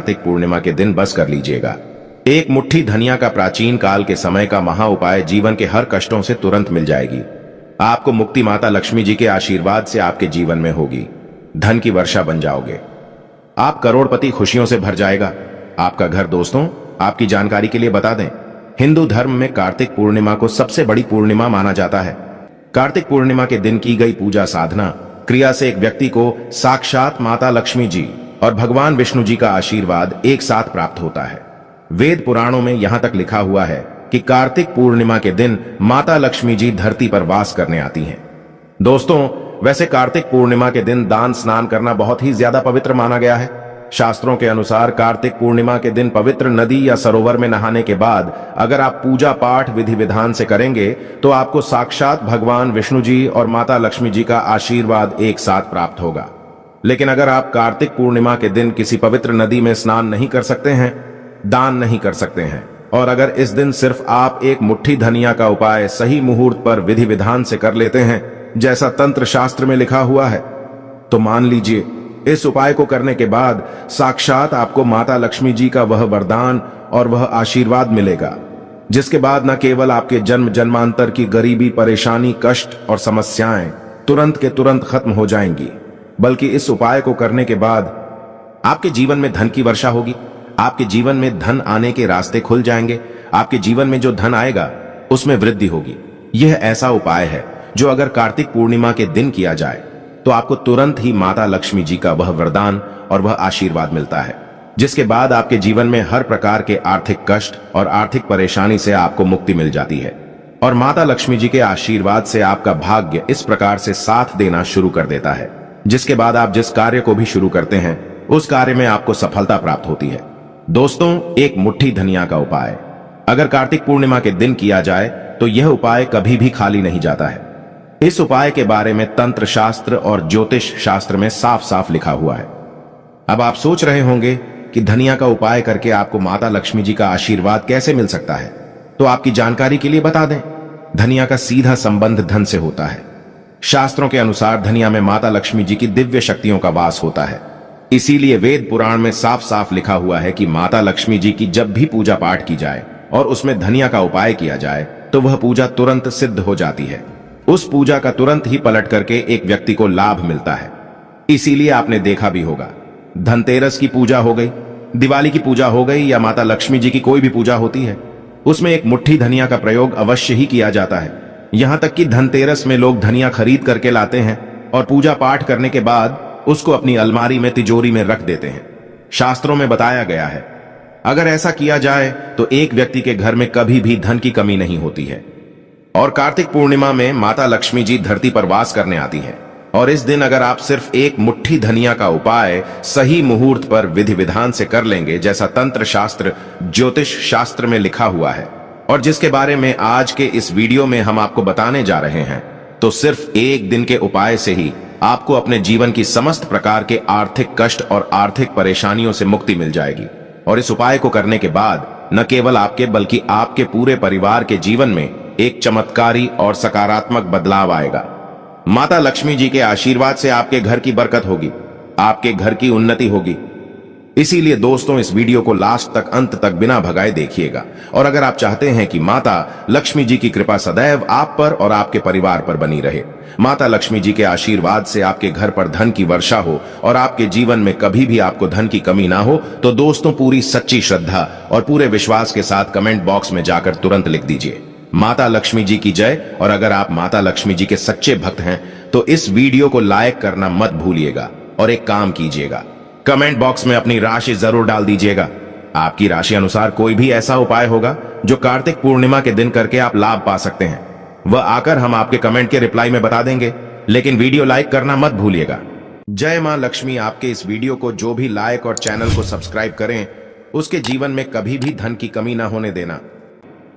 कार्तिक पूर्णिमा के दिन बस कर लीजिएगा। एक मुट्ठी धनिया का प्राचीन काल के समय का महा उपाय जीवन के हर कष्टों से तुरंत मिल जाएगी। आपको मुक्ति माता लक्ष्मी जी के आशीर्वाद से आपके जीवन में होगी। धन की वर्षा बन जाओगे। आप करोड़पति खुशियों से भर जाएगा आपका घर। दोस्तों, आपकी जानकारी के लिए बता दें, हिंदू धर्म में कार्तिक पूर्णिमा को सबसे बड़ी पूर्णिमा माना जाता है। कार्तिक पूर्णिमा के दिन की गई पूजा साधना क्रिया से एक व्यक्ति को साक्षात माता लक्ष्मी जी और भगवान विष्णु जी का आशीर्वाद एक साथ प्राप्त होता है। वेद पुराणों में यहां तक लिखा हुआ है कि कार्तिक पूर्णिमा के दिन माता लक्ष्मी जी धरती पर वास करने आती हैं। दोस्तों, वैसे कार्तिक पूर्णिमा के दिन दान स्नान करना बहुत ही ज्यादा पवित्र माना गया है। शास्त्रों के अनुसार कार्तिक पूर्णिमा के दिन पवित्र नदी या सरोवर में नहाने के बाद अगर आप पूजा पाठ विधि विधान से करेंगे तो आपको साक्षात भगवान विष्णु जी और माता लक्ष्मी जी का आशीर्वाद एक साथ प्राप्त होगा। लेकिन अगर आप कार्तिक पूर्णिमा के दिन किसी पवित्र नदी में स्नान नहीं कर सकते हैं, दान नहीं कर सकते हैं, और अगर इस दिन सिर्फ आप एक मुट्ठी धनिया का उपाय सही मुहूर्त पर विधि विधान से कर लेते हैं जैसा तंत्र शास्त्र में लिखा हुआ है, तो मान लीजिए इस उपाय को करने के बाद साक्षात आपको माता लक्ष्मी जी का वह वरदान और वह आशीर्वाद मिलेगा, जिसके बाद न केवल आपके जन्म जन्मांतर की गरीबी, परेशानी, कष्ट और समस्याएं तुरंत के तुरंत खत्म हो जाएंगी, बल्कि इस उपाय को करने के बाद आपके जीवन में धन की वर्षा होगी। आपके जीवन में धन आने के रास्ते खुल जाएंगे। आपके जीवन में जो धन आएगा उसमें वृद्धि होगी। यह ऐसा उपाय है जो अगर कार्तिक पूर्णिमा के दिन किया जाए तो आपको तुरंत ही माता लक्ष्मी जी का वह वरदान और वह आशीर्वाद मिलता है, जिसके बाद आपके जीवन में हर प्रकार के आर्थिक कष्ट और आर्थिक परेशानी से आपको मुक्ति मिल जाती है और माता लक्ष्मी जी के आशीर्वाद से आपका भाग्य इस प्रकार से साथ देना शुरू कर देता है, जिसके बाद आप जिस कार्य को भी शुरू करते हैं उस कार्य में आपको सफलता प्राप्त होती है। दोस्तों, एक मुट्ठी धनिया का उपाय अगर कार्तिक पूर्णिमा के दिन किया जाए तो यह उपाय कभी भी खाली नहीं जाता है। इस उपाय के बारे में तंत्र शास्त्र और ज्योतिष शास्त्र में साफ साफ लिखा हुआ है। अब आप सोच रहे होंगे कि धनिया का उपाय करके आपको माता लक्ष्मी जी का आशीर्वाद कैसे मिल सकता है, तो आपकी जानकारी के लिए बता दें, धनिया का सीधा संबंध धन से होता है। शास्त्रों के अनुसार धनिया में माता लक्ष्मी जी की दिव्य शक्तियों का वास होता है। इसीलिए वेद पुराण में साफ साफ लिखा हुआ है कि माता लक्ष्मी जी की जब भी पूजा पाठ की जाए और उसमें धनिया का उपाय किया जाए तो वह पूजा तुरंत सिद्ध हो जाती है। उस पूजा का तुरंत ही पलट करके एक व्यक्ति को लाभ मिलता है। इसीलिए आपने देखा भी होगा, धनतेरस की पूजा हो गई, दिवाली की पूजा हो गई या माता लक्ष्मी जी की कोई भी पूजा होती है, उसमें एक मुट्ठी धनिया का प्रयोग अवश्य ही किया जाता है। यहां तक कि धनतेरस में लोग धनिया खरीद करके लाते हैं और पूजा पाठ करने के बाद उसको अपनी अलमारी में, तिजोरी में रख देते हैं। शास्त्रों में बताया गया है अगर ऐसा किया जाए तो एक व्यक्ति के घर में कभी भी धन की कमी नहीं होती है। और कार्तिक पूर्णिमा में माता लक्ष्मी जी धरती पर वास करने आती हैं और इस दिन अगर आप सिर्फ एक मुट्ठी धनिया का उपाय सही मुहूर्त पर विधि विधान से कर लेंगे जैसा तंत्र शास्त्र, ज्योतिष शास्त्र में लिखा हुआ है और जिसके बारे में आज के इस वीडियो में हम आपको बताने जा रहे हैं, तो सिर्फ एक दिन के उपाय से ही आपको अपने जीवन की समस्त प्रकार के आर्थिक कष्ट और आर्थिक परेशानियों से मुक्ति मिल जाएगी। और इस उपाय को करने के बाद न केवल आपके बल्कि आपके पूरे परिवार के जीवन में एक चमत्कारी और सकारात्मक बदलाव आएगा। माता लक्ष्मी जी के आशीर्वाद से आपके घर की बरकत होगी, आपके घर की उन्नति होगी। इसीलिए दोस्तों, इस वीडियो को लास्ट तक, अंत तक बिना भगाए देखिएगा। और अगर आप चाहते हैं कि माता लक्ष्मी जी की कृपा सदैव आप पर और आपके परिवार पर बनी रहे, माता लक्ष्मी जी के आशीर्वाद से आपके घर पर धन की वर्षा हो और आपके जीवन में कभी भी आपको धन की कमी ना हो, तो दोस्तों पूरी सच्ची श्रद्धा और पूरे विश्वास के साथ कमेंट बॉक्स में जाकर तुरंत लिख दीजिए माता लक्ष्मी जी की जय। और अगर आप माता लक्ष्मी जी के सच्चे भक्त हैं तो इस वीडियो को लाइक करना मत भूलिएगा और एक काम कीजिएगा, कमेंट बॉक्स में अपनी राशि जरूर डाल दीजिएगा। आपकी राशि अनुसार कोई भी ऐसा उपाय होगा जो कार्तिक पूर्णिमा के दिन करके आप लाभ पा सकते हैं, वह आकर हम आपके कमेंट के रिप्लाई में बता देंगे। लेकिन वीडियो लाइक करना मत भूलिएगा। जय मां लक्ष्मी। आपके इस वीडियो को जो भी लाइक और चैनल को सब्सक्राइब करें उसके जीवन में कभी भी धन की कमी ना होने देना।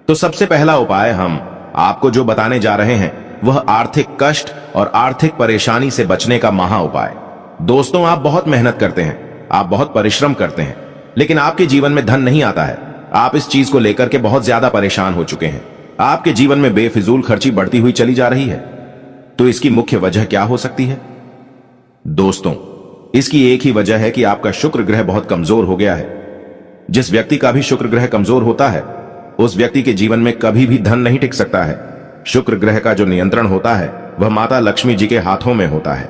तो सबसे पहला उपाय हम आपको जो बताने जा रहे हैं वह आर्थिक कष्ट और आर्थिक परेशानी से बचने का महा उपाय। दोस्तों, आप बहुत मेहनत करते हैं, आप बहुत परिश्रम करते हैं, लेकिन आपके जीवन में धन नहीं आता है। आप इस चीज को लेकर के बहुत ज्यादा परेशान हो चुके हैं। आपके जीवन में बेफिजूल खर्ची बढ़ती हुई चली जा रही है। तो इसकी मुख्य वजह क्या हो सकती है? दोस्तों, इसकी एक ही वजह है कि आपका शुक्र ग्रह बहुत कमजोर हो गया है। जिस व्यक्ति का भी शुक्र ग्रह कमजोर होता है उस व्यक्ति के जीवन में कभी भी धन नहीं टिक सकता है। शुक्र ग्रह का जो नियंत्रण होता है वह माता लक्ष्मी जी के हाथों में होता है।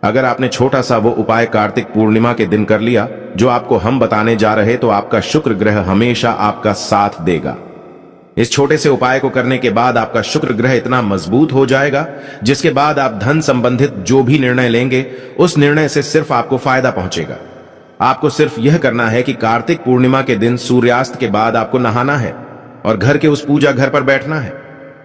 अगर आपने छोटा सा वो उपाय कार्तिक पूर्णिमा के दिन कर लिया जो आपको हम बताने जा रहे, तो आपका शुक्र ग्रह हमेशा आपका साथ देगा। इस छोटे से उपाय को करने के बाद आपका शुक्र ग्रह इतना मजबूत हो जाएगा जिसके बाद आप धन संबंधित जो भी निर्णय लेंगे उस निर्णय से सिर्फ आपको फायदा पहुंचेगा। आपको सिर्फ यह करना है कि कार्तिक पूर्णिमा के दिन सूर्यास्त के बाद आपको नहाना है और घर के उस पूजा घर पर बैठना है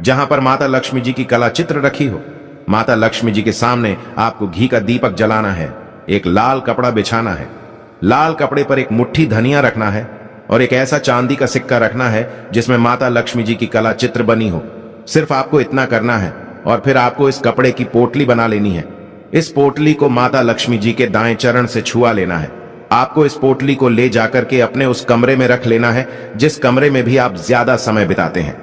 जहां पर माता लक्ष्मी जी की कला चित्र रखी हो। माता लक्ष्मी जी के सामने आपको घी का दीपक जलाना है, एक लाल कपड़ा बिछाना है, लाल कपड़े पर एक मुट्ठी धनिया रखना है और एक ऐसा चांदी का सिक्का रखना है जिसमें माता लक्ष्मी जी की कला चित्र बनी हो। सिर्फ आपको इतना करना है और फिर आपको इस कपड़े की पोटली बना लेनी है। इस पोटली को माता लक्ष्मी जी के दाएं चरण से छुआ लेना है। आपको इस पोटली को ले जाकर के अपने उस कमरे में रख लेना है जिस कमरे में भी आप ज्यादा समय बिताते हैं।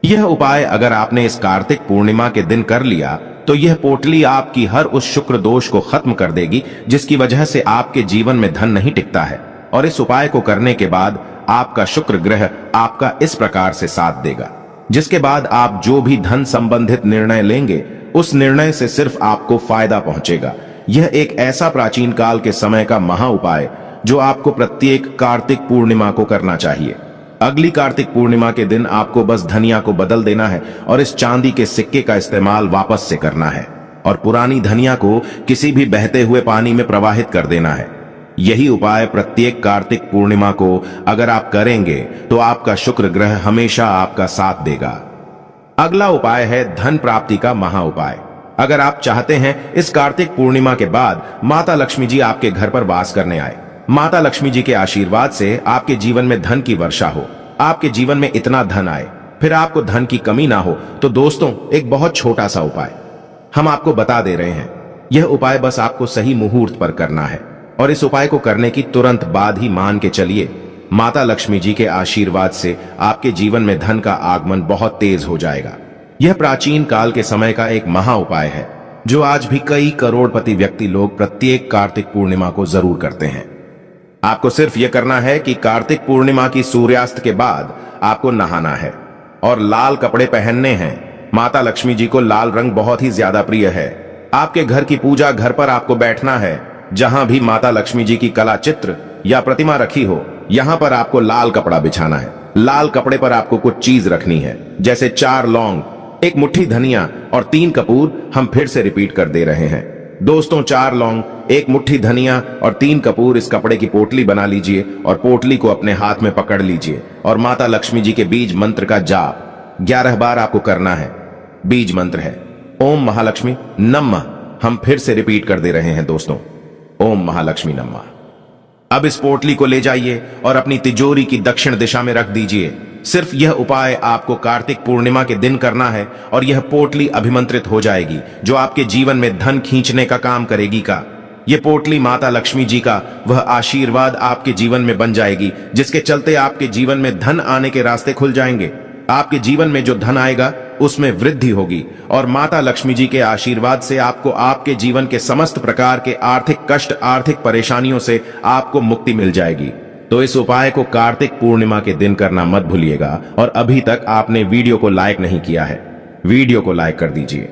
यह उपाय अगर आपने इस कार्तिक पूर्णिमा के दिन कर लिया तो यह पोटली आपकी हर उस शुक्र दोष को खत्म कर देगी जिसकी वजह से आपके जीवन में धन नहीं टिकता है। और इस उपाय को करने के बाद आपका शुक्र ग्रह आपका इस प्रकार से साथ देगा जिसके बाद आप जो भी धन संबंधित निर्णय लेंगे उस निर्णय से सिर्फ आपको फायदा पहुंचेगा। यह एक ऐसा प्राचीन काल के समय का महा उपाय जो आपको प्रत्येक कार्तिक पूर्णिमा को करना चाहिए। अगली कार्तिक पूर्णिमा के दिन आपको बस धनिया को बदल देना है और इस चांदी के सिक्के का इस्तेमाल वापस से करना है और पुरानी धनिया को किसी भी बहते हुए पानी में प्रवाहित कर देना है। यही उपाय प्रत्येक कार्तिक पूर्णिमा को अगर आप करेंगे तो आपका शुक्र ग्रह हमेशा आपका साथ देगा। अगला उपाय है धन प्राप्ति का महा उपाय। अगर आप चाहते हैं इस कार्तिक पूर्णिमा के बाद माता लक्ष्मी जी आपके घर पर वास करने आए, माता लक्ष्मी जी के आशीर्वाद से आपके जीवन में धन की वर्षा हो, आपके जीवन में इतना धन आए फिर आपको धन की कमी ना हो, तो दोस्तों एक बहुत छोटा सा उपाय हम आपको बता दे रहे हैं। यह उपाय बस आपको सही मुहूर्त पर करना है और इस उपाय को करने की तुरंत बाद ही मान के चलिए माता लक्ष्मी जी के आशीर्वाद से आपके जीवन में धन का आगमन बहुत तेज हो जाएगा। यह प्राचीन काल के समय का एक महा उपाय है जो आज भी कई करोड़पति व्यक्ति लोग प्रत्येक कार्तिक पूर्णिमा को जरूर करते हैं। आपको सिर्फ यह करना है कि कार्तिक पूर्णिमा की सूर्यास्त के बाद आपको नहाना है और लाल कपड़े पहनने हैं। माता लक्ष्मी जी को लाल रंग बहुत ही ज्यादा प्रिय है। आपके घर की पूजा घर पर आपको बैठना है जहां भी माता लक्ष्मी जी की कला चित्र या प्रतिमा रखी हो, यहां पर आपको लाल कपड़ा बिछाना है। लाल कपड़े पर आपको कुछ चीज रखनी है जैसे 4 लौंग, एक मुट्ठी धनिया और 3 कपूर। हम फिर से रिपीट कर दे रहे हैं दोस्तों, 4 लौंग, एक मुट्ठी धनिया और 3 कपूर इस कपड़े की पोटली बना लीजिए और पोटली को अपने हाथ में पकड़ लीजिए और माता लक्ष्मी जी के बीज मंत्र का जाप 11 बार आपको करना है। बीज मंत्र है ओम महालक्ष्मी नमः। हम फिर से रिपीट कर दे रहे हैं दोस्तों, ओम महालक्ष्मी नमः। अब इस पोटली को ले जाइए और अपनी तिजोरी की दक्षिण दिशा में रख दीजिए। सिर्फ यह उपाय आपको कार्तिक पूर्णिमा के दिन करना है और यह पोटली अभिमंत्रित हो जाएगी जो आपके जीवन में धन खींचने का काम करेगी का। यह पोटली माता लक्ष्मी जी का वह आशीर्वाद आपके जीवन में बन जाएगी जिसके चलते आपके जीवन में धन आने के रास्ते खुल जाएंगे। आपके जीवन में जो धन आएगा उसमें वृद्धि होगी और माता लक्ष्मी जी के आशीर्वाद से आपको आपके जीवन के समस्त प्रकार के आर्थिक कष्ट, आर्थिक परेशानियों से आपको मुक्ति मिल जाएगी। तो इस उपाय को कार्तिक पूर्णिमा के दिन करना मत भूलिएगा। और अभी तक आपने वीडियो को लाइक नहीं किया है, वीडियो को लाइक कर दीजिए।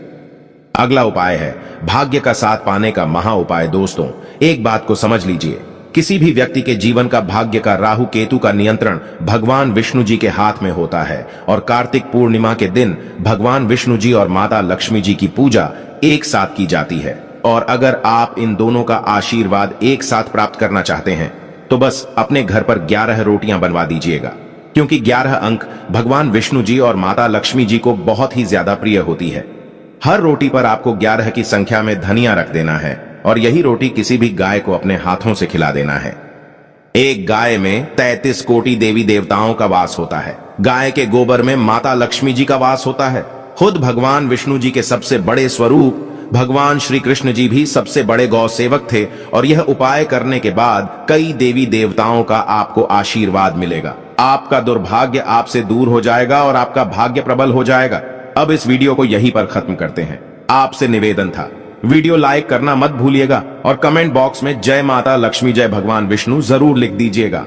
अगला उपाय है भाग्य का साथ पाने का महा उपाय। दोस्तों एक बात को समझ लीजिए, किसी भी व्यक्ति के जीवन का भाग्य का राहु केतु का नियंत्रण भगवान विष्णु जी के हाथ में होता है और कार्तिक पूर्णिमा के दिन भगवान विष्णु जी और माता लक्ष्मी जी की पूजा एक साथ की जाती है। और अगर आप इन दोनों का आशीर्वाद एक साथ प्राप्त करना चाहते हैं तो बस अपने घर पर 11 रोटियां बनवा दीजिएगा, क्योंकि 11 अंक भगवान विष्णु जी और माता लक्ष्मी जी को बहुत ही ज्यादा प्रिय होती है। हर रोटी पर आपको 11 की संख्या में धनिया रख देना है और यही रोटी किसी भी गाय को अपने हाथों से खिला देना है। एक गाय में 33 कोटि देवी देवताओं का वास होता है। गाय के गोबर में माता लक्ष्मी जी का वास होता है। खुद भगवान विष्णु जी के सबसे बड़े स्वरूप भगवान श्री कृष्ण जी भी सबसे बड़े गौ सेवक थे और यह उपाय करने के बाद कई देवी देवताओं का आपको आशीर्वाद मिलेगा। आपका दुर्भाग्य आपसे दूर हो जाएगा और आपका भाग्य प्रबल हो जाएगा। अब इस वीडियो को यहीं पर खत्म करते हैं। आपसे निवेदन था वीडियो लाइक करना मत भूलिएगा और कमेंट बॉक्स में जय माता लक्ष्मी जय भगवान विष्णु जरूर लिख दीजिएगा।